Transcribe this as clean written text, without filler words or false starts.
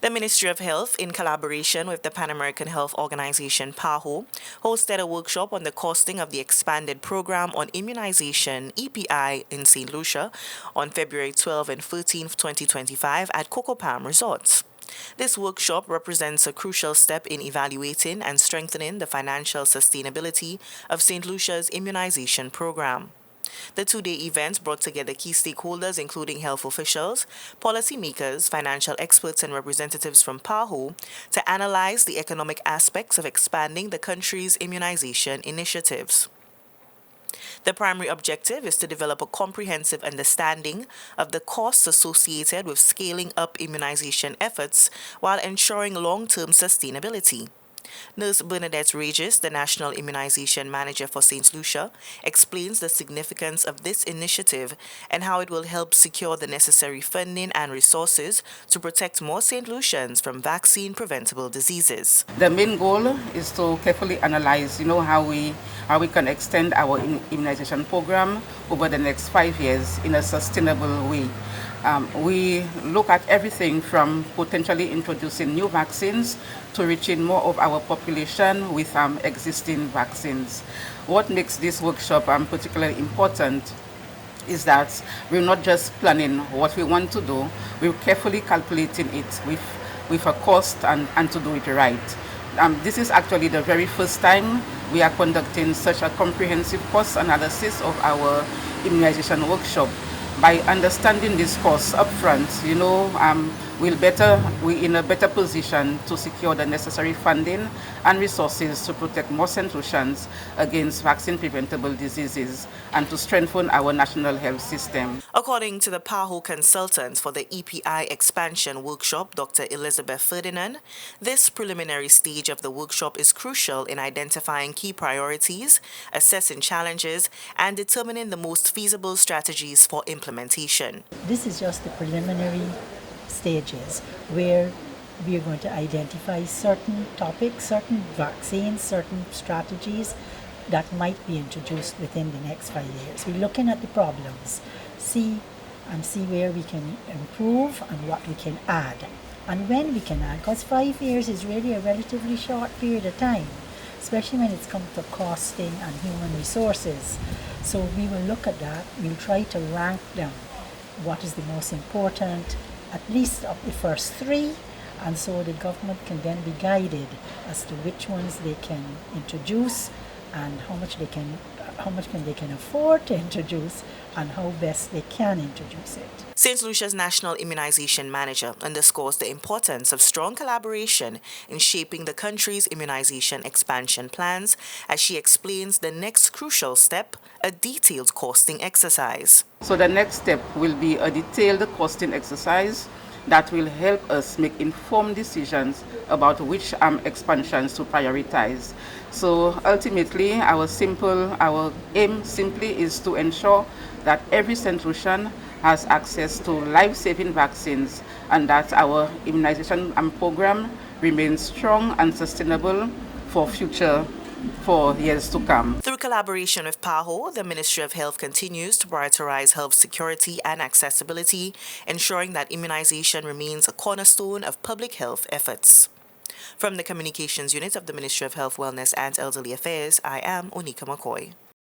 The Ministry of Health, in collaboration with the Pan American Health Organization PAHO, hosted a workshop on the costing of the expanded program on immunization EPI in Saint Lucia on February 12 and 13, 2025 at Coco Palm Resorts. This workshop represents a crucial step in evaluating and strengthening the financial sustainability of St. Lucia's immunization program. The two-day event brought together key stakeholders including health officials, policymakers, financial experts and representatives from PAHO to analyze the economic aspects of expanding the country's immunization initiatives. The primary objective is to develop a comprehensive understanding of the costs associated with scaling up immunization efforts while ensuring long-term sustainability. Nurse Bernadette Regis, the National Immunization Manager for St. Lucia, explains the significance of this initiative and how it will help secure the necessary funding and resources to protect more St. Lucians from vaccine-preventable diseases. The main goal is to carefully analyze, how we can extend our immunization program over the next 5 years in a sustainable way. We look at everything from potentially introducing new vaccines to reaching more of our population with existing vaccines. What makes this workshop particularly important is that we're not just planning what we want to do, we're carefully calculating it with a cost and to do it right. This is actually the very first time we are conducting such a comprehensive cost analysis of our immunization workshop. By understanding these costs upfront, we're in a better position to secure the necessary funding and resources to protect more St. Lucians against vaccine-preventable diseases and to strengthen our national health system. According to the PAHO consultant for the EPI expansion workshop, Dr. Elizabeth Ferdinand, this preliminary stage of the workshop is crucial in identifying key priorities, assessing challenges, and determining the most feasible strategies for implementation. This is just the preliminary stages where we are going to identify certain topics, certain vaccines, certain strategies that might be introduced within the next 5 years. We're looking at the problems, see where we can improve and what we can add and when we can add, because 5 years is really a relatively short period of time, especially when it's come to costing and human resources. So we will look at that, we'll try to rank them, what is the most important, at least of the first 3, and so the government can then be guided as to which ones they can introduce and how much they can afford to introduce and how best they can introduce it. St. Lucia's National Immunization Manager underscores the importance of strong collaboration in shaping the country's immunization expansion plans as she explains the next crucial step, a detailed costing exercise. So the next step will be a detailed costing exercise that will help us make informed decisions about which expansions to prioritize. So ultimately, our aim simply is to ensure that every St. Lucian has access to life-saving vaccines and that our immunization program remains strong and sustainable for years to come. Through collaboration with PAHO, the Ministry of Health continues to prioritize health security and accessibility, ensuring that immunization remains a cornerstone of public health efforts. From the Communications Unit of the Ministry of Health, Wellness and Elderly Affairs, I am Onika McCoy.